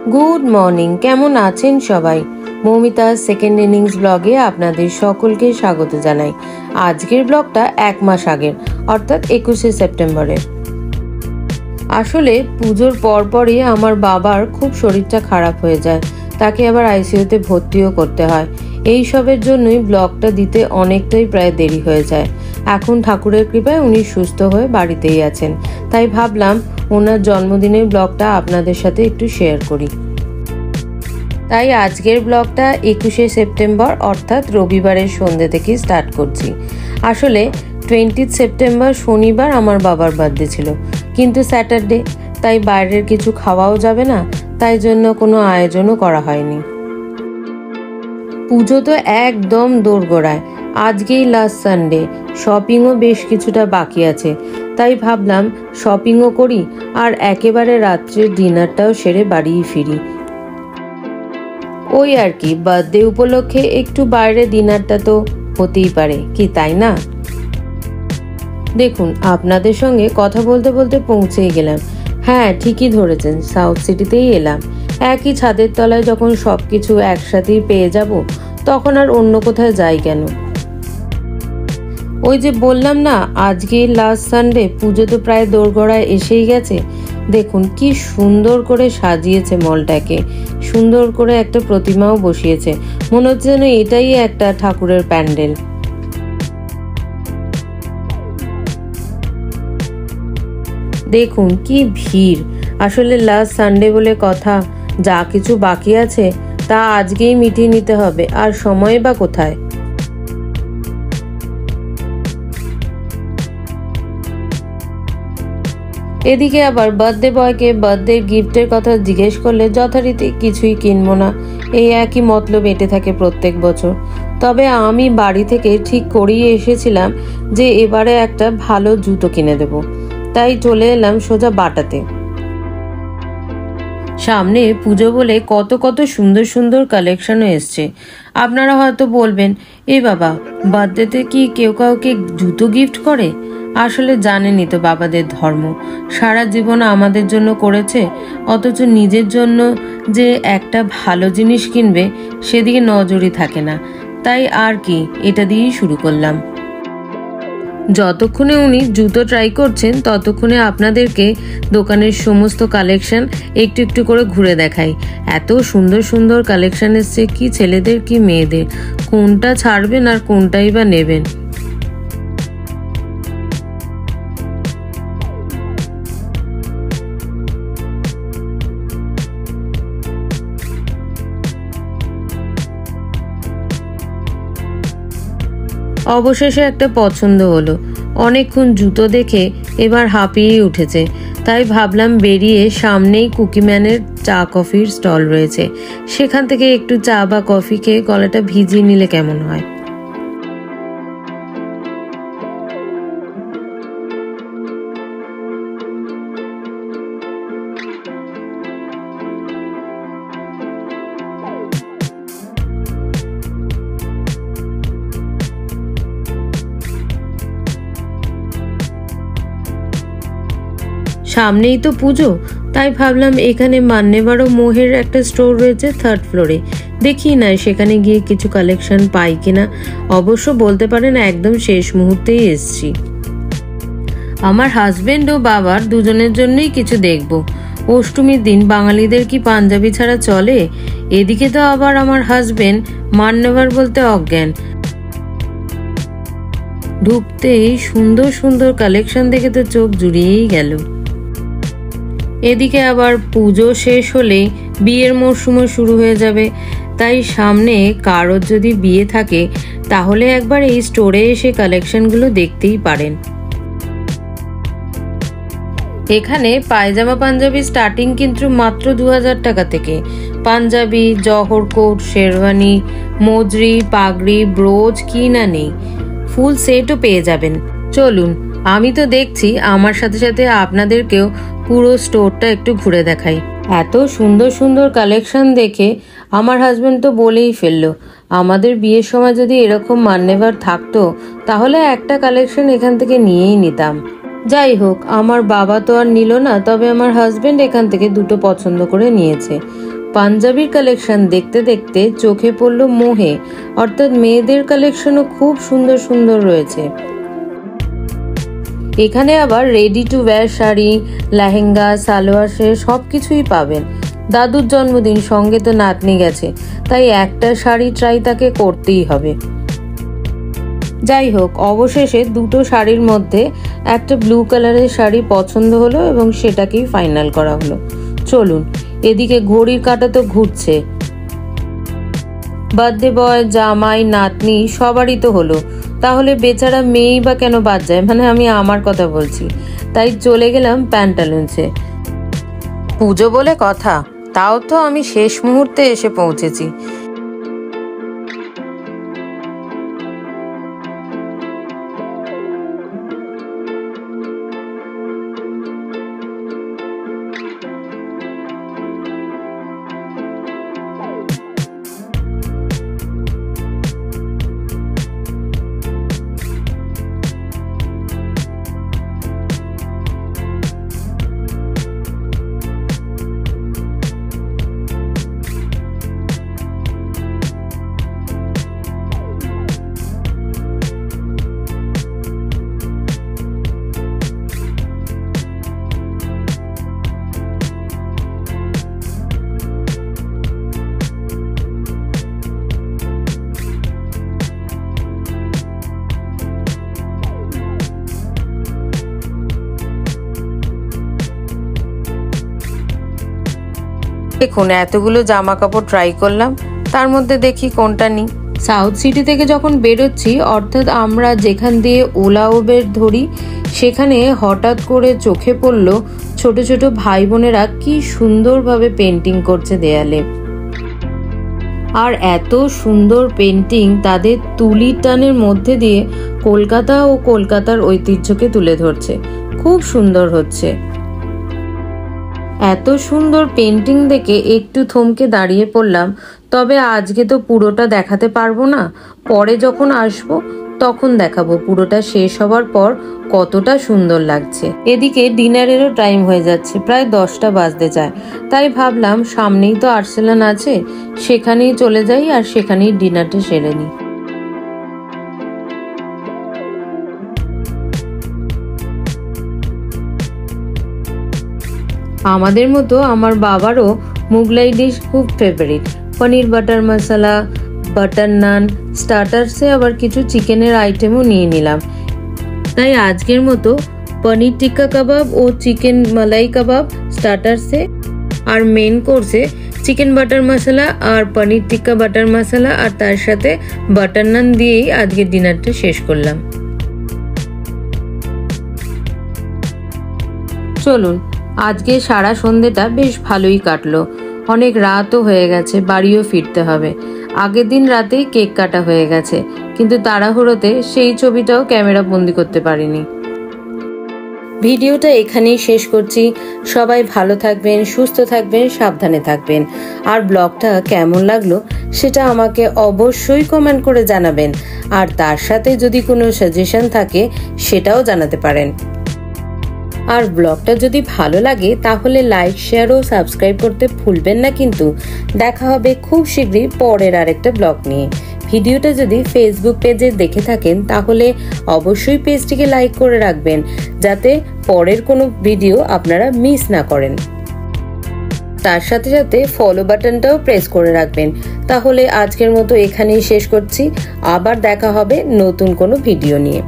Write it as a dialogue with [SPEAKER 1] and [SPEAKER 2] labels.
[SPEAKER 1] Good morning, কেমন আছেন সবাই? মৌমিতা সেকেন্ড ইনিংস ব্লগে আপনাদের সকলকে স্বাগত জানাই। আজকের ব্লগটা 1 মাস আগের, অর্থাৎ 21শে সেপ্টেম্বরের। আসলে পুজোর পরপরই আমার বাবার খুব শরীরটা খারাপ হয়ে যায়, তাকে আবার আইসিইউতে ভর্তিও করতে হয়। এই সবের জন্যই ব্লগটা দিতে অনেকটাই প্রায় দেরি হয়ে যায়। এখন ঠাকুরের কৃপায় উনি সুস্থ হয়ে বাড়িতেই আছেন, তাই ভাবলাম ওনার জন্মদিনের ব্লগটা আপনাদের সাথে একটু শেয়ার করি। তাই আজকের ব্লগটা 21শে সেপ্টেম্বর অর্থাৎ রবিবারের সন্ধ্যে থেকে স্টার্ট করছি। আসলে 20 সেপ্টেম্বর শনিবার আমার বাবার বার্থডে ছিল, কিন্তু স্যাটারডে, তাই বাইরের কিছু খাওয়াও যাবে না, তাই জন্য কোনো আয়োজনও করা হয়নি। পুজো তো একদম দোরগোড়ায়, আজকেই লাস্ট সানডে, শপিংও বেশ কিছুটা বাকি আছে, তাই ভাবলাম শপিংও করি আর একেবারে রাত্রের ডিনারটাও সেরে বাড়িই ফিরি। ওই আর কি, বার্থডে উপলক্ষে একটু বাইরে ডিনারটা তো হতেই পারে, কি তাই না? দেখুন, আপনাদের সঙ্গে কথা বলতে বলতে পৌঁছেই গেলাম। হ্যাঁ, ঠিকই ধরেছেন, সাউথ সিটিতেই এলাম। একই ছাদের তলায় যখন সবকিছু একসাথেই পেয়ে যাব, তখন আর অন্য কোথায় যাই কেন? ওই যে বললাম না, আজকে লাস্ট সানডে, পুজো তো প্রায় দোরগোড়ায় এসেই গেছে। দেখুন কি সুন্দর করে সাজিয়েছে মলটাকে, সুন্দর করে একটা প্রতিমাও বসিয়েছে, মনে হচ্ছে যেন এটাই একটা ঠাকুরের প্যান্ডেল। দেখুন কি ভিড়, আসলে লাস্ট সানডে বলে কথা, যা কিছু বাকি আছে তা আজকেই মিটিয়ে নিতে হবে, আর সময় বা কোথায়। এদিকে আবার বার্থডে বয়কে বার্থডে গিফটের কথা জিজ্ঞেস করলে যথারীতি কিছুই কিনবো না, এই একই মতলব এঁটে থাকে প্রত্যেক বছর। তবে আমি বাড়ি থেকে ঠিক করেই এসেছিলাম যে এবারে একটা ভালো জুতো কিনে দেব, তাই চলে এলাম সোজা বাটাতে। সামনে পুজো বলে কত কত সুন্দর সুন্দর কালেকশনও এসছে। আপনারা হয়তো বলবেন, এ বাবা, বার্থডেতে কি কেউ কাউকে জুতো গিফট করে? আসলে জানেনই তো বাবাদের ধর্ম, সারা জীবন আমাদের জন্য করেছে, অথচ নিজের জন্য যে একটা ভালো জিনিস কিনবে সেদিকে নজরই থাকে না। তাই আর কি, এটা দিয়েই শুরু করলাম। যতক্ষণে উনি জুতো ট্রাই করছেন ততক্ষণে আপনাদেরকে দোকানের সমস্ত কালেকশন একটু একটু করে ঘুরে দেখাই। এত সুন্দর সুন্দর কালেকশন এসছে, কি ছেলেদের কি মেয়েদের, কোনটা ছাড়বেন আর কোনটাই বা নেবেন। অবশেষে একটা পছন্দ হলো। অনেকক্ষণ জুতো দেখে এবার হাঁপিয়েই উঠেছে, তাই ভাবলাম বেরিয়ে সামনেই কুকিম্যানের চা কফির স্টল রয়েছে, সেখান থেকে একটু চা বা কফি খেয়ে গলাটা ভিজিয়ে নিলে কেমন হয়। সামনেই তো পুজো, তাই ভাবলাম এখানে মান্যেবারও মোহের একটা স্টোর রয়েছে 3rd ফ্লোরে, দেখি না সেখানে গিয়ে কিছু কালেকশন পাই কিনা। অবশ্য বলতে পারেন একদম শেষ মুহূর্তেই এসছি। আমার হাজবেন্ড ও বাবার দুজনের জন্যই কিছু দেখব। অষ্টমীর দিন বাঙালিদের কি পাঞ্জাবি ছাড়া চলে? এদিকে তো আবার আমার হাজবেন্ড মান্যেবার বলতে অজ্ঞান। ঢুকতেই সুন্দর সুন্দর কালেকশন দেখে তো চোখ জুড়িয়েই গেল। এদিকে আবার পুজো শেষ হলেই বিয়ের মরশুমও শুরু হয়ে যাবে, তাই সামনে কারোর যদি বিয়ে থাকে তাহলে একবার এই স্টোরে এসে কালেকশনগুলো দেখতেই পারেন। এখানে পায়জামা পাঞ্জাবি স্টার্টিং কিন্তু মাত্র 2000 টাকা থেকে। পাঞ্জাবি, জহর কোট, শেরওয়ানি, মজরি, পাগড়ি, ব্রোচ কি না নেই, ফুল সেটও পেয়ে যাবেন। চলুন, আমি তো দেখছি, আমার সাথে সাথে আপনাদেরকেও পুরো স্টোরটা একটু ঘুরে দেখাই। এত সুন্দর সুন্দর কালেকশন দেখে আমার হাজবেন্ড তো বলেই ফেললো, আমাদের বিয়ের সময় যদি এরকম মান্যেবার থাকতো তাহলে একটা কালেকশন এখান থেকে নিয়েই নিতাম। যাই হোক, আমার বাবা তো আর নিল না, তবে আমার হাজবেন্ড এখান থেকে দুটো পছন্দ করে নিয়েছে। পাঞ্জাবির কালেকশন দেখতে দেখতে চোখে পড়ল মোহে, অর্থাৎ মেয়েদের কালেকশনও খুব সুন্দর সুন্দর রয়েছে। এখানে আবার ready to wire sari, lehenga, salwar set সবকিছুই পাবেন। দাদুর জন্মদিন, সঙ্গে তো নাতনি গেছে, তাই একটা শাড়ি ট্রাই তাকে করতেই হবে। যাই হোক, অবশেষে দুটো শাড়ির মধ্যে একটা ব্লু কালারের শাড়ি পছন্দ হলো এবং সেটাকেই ফাইনাল করা হলো। চলুন, এদিকে ঘড়ির কাঁটা তো ঘুরছে। বার্থডে বয়, জামাই, নাতনি সবারই তো হলো, তাহলে বেচারা মেয়েই বা কেন বাদ যায়? মানে আমি আমার কথা বলছি। তাই চলে গেলাম প্যান্টালুন্সে। পুজো বলে কথা, তাও তো আমি শেষ মুহূর্তে এসে পৌঁছেছি। দেখুন, এতগুলো জামা কাপড় ট্রাই করলাম, তার মধ্যে দেখি কোনটা নিই। সাউথ সিটি থেকে যখন বেরোচ্ছি, অর্থাৎ আমরা যেখান দিয়ে ওলা উবের ধরি, সেখানে হঠাৎ করে চোখে পড়ল ছোট ছোট ভাই বোনেরা কি সুন্দরভাবে পেন্টিং করছে দেয়ালে। আর এত সুন্দর পেন্টিং, তাদের তুলির টানের মধ্যে দিয়ে কলকাতা ও কলকাতার ঐতিহ্যকে তুলে ধরছে। খুব সুন্দর হচ্ছে। এত সুন্দর পেন্টিং দেখে একটু থমকে দাঁড়িয়ে পড়লাম। তবে আজকে তো পুরোটা দেখাতে পারবো না, পরে যখন আসবো তখন দেখাবো পুরোটা শেষ হবার পর কতটা সুন্দর লাগছে। এদিকে ডিনারেরও টাইম হয়ে যাচ্ছে, প্রায় 10টা বাজতে যায়। তাই ভাবলাম সামনেই তো আর্সেনাল আছে, সেখানেই চলে যাই আর সেখানেই ডিনারটা সেরে নিই। আমাদের মতো আমার বাবারও মুগলাই ডিশ খুব ফেভারিট। পনির বাটার মশলা, বাটার নান, স্টার্টার্সে আবার কিছু চিকেনের আইটেমও নিয়ে নিলাম। তাই আজকের মতো পনির টিক্কা কাবাব ও চিকেন মালাই কাবাব স্টার্টার্সে, আর মেন কোর্সে চিকেন বাটার মশলা আর পনির টিক্কা বাটার মশলা, আর তার সাথে বাটার নান দিয়েই আজকের ডিনারটা শেষ করলাম। চলুন, আজকে সারা সন্ধ্যেটা বেশ ভালোই কাটলো। অনেক রাতও হয়ে গেছে, বাড়িও ফিরতে হবে। আগের দিন রাতেই কেক কাটা হয়ে গেছে, কিন্তু তাড়াহুড়োতে সেই ছবিটাও ক্যামেরা বন্দি করতে পারিনি। ভিডিওটা এখানেই শেষ করছি। সবাই ভালো থাকবেন, সুস্থ থাকবেন, সাবধানে থাকবেন। আর ব্লগটা কেমন লাগলো সেটা আমাকে অবশ্যই কমেন্ট করে জানাবেন। আর তার সাথে যদি কোনো সাজেশন থাকে সেটাও জানাতে পারেন। আর ব্লগটা যদি ভালো লাগে তাহলে লাইক, শেয়ার ও সাবস্ক্রাইব করতে ভুলবেন না কিন্তু। দেখা হবে খুব শীঘ্রই পরের আরেকটা ব্লগ নিয়ে। ভিডিওটা যদি ফেসবুক পেজে দেখে থাকেন তাহলে অবশ্যই পেজটিকে লাইক করে রাখবেন, যাতে পরের কোনো ভিডিও আপনারা মিস না করেন। তার সাথে সাথে ফলো বাটনটাও প্রেস করে রাখবেন। তাহলে আজকের মতো এখানেই শেষ করছি। আবার দেখা হবে নতুন কোনো ভিডিও নিয়ে।